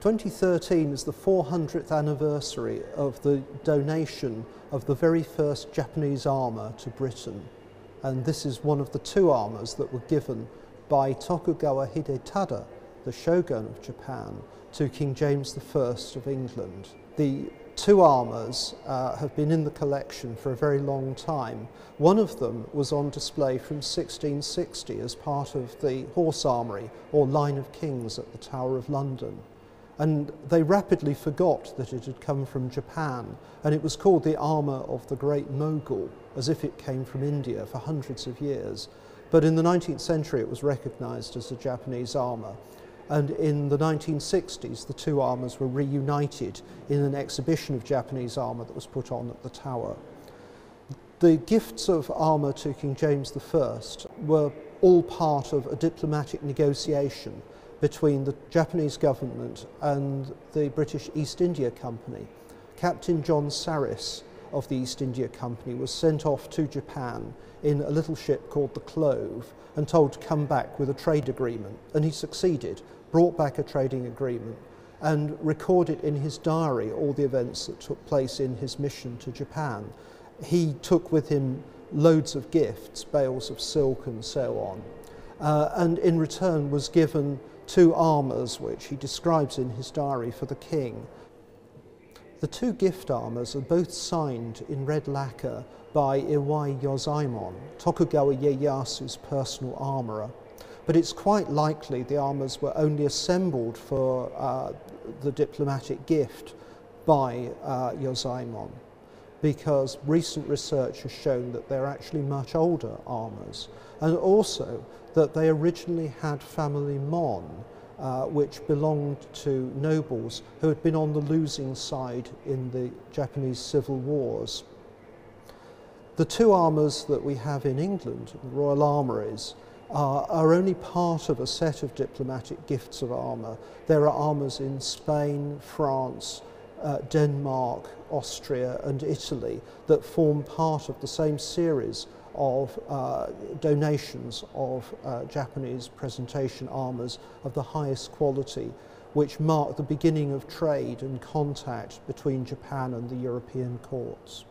2013 is the 400th anniversary of the donation of the very first Japanese armour to Britain, and this is one of the two armours that were given by Tokugawa Hidetada, the shogun of Japan, to King James I of England. The two armours have been in the collection for a very long time. One of them was on display from 1660 as part of the Horse Armoury, or Line of Kings, at the Tower of London. And they rapidly forgot that it had come from Japan, and it was called the armour of the Great Mogul, as if it came from India, for hundreds of years. But in the 19th century it was recognised as a Japanese armour, and in the 1960s the two armours were reunited in an exhibition of Japanese armour that was put on at the Tower. The gifts of armour to King James I were all part of a diplomatic negotiation between the Japanese government and the British East India Company. Captain John Saris of the East India Company was sent off to Japan in a little ship called the Clove and told to come back with a trade agreement, and he succeeded, brought back a trading agreement and recorded in his diary all the events that took place in his mission to Japan. He took with him loads of gifts, bales of silk and so on, and in return was given two armours, which he describes in his diary, for the king. The two gift armours are both signed in red lacquer by Iwai Yozaemon, Tokugawa Ieyasu's personal armourer. But it's quite likely the armours were only assembled for the diplomatic gift by Yozaemon, because recent research has shown that they're actually much older armours, and also that they originally had family mon, which belonged to nobles who had been on the losing side in the Japanese civil wars. The two armours that we have in England, the Royal Armouries, are only part of a set of diplomatic gifts of armour. There are armours in Spain, France, Denmark, Austria and Italy that form part of the same series of donations of Japanese presentation armours of the highest quality, which mark the beginning of trade and contact between Japan and the European courts.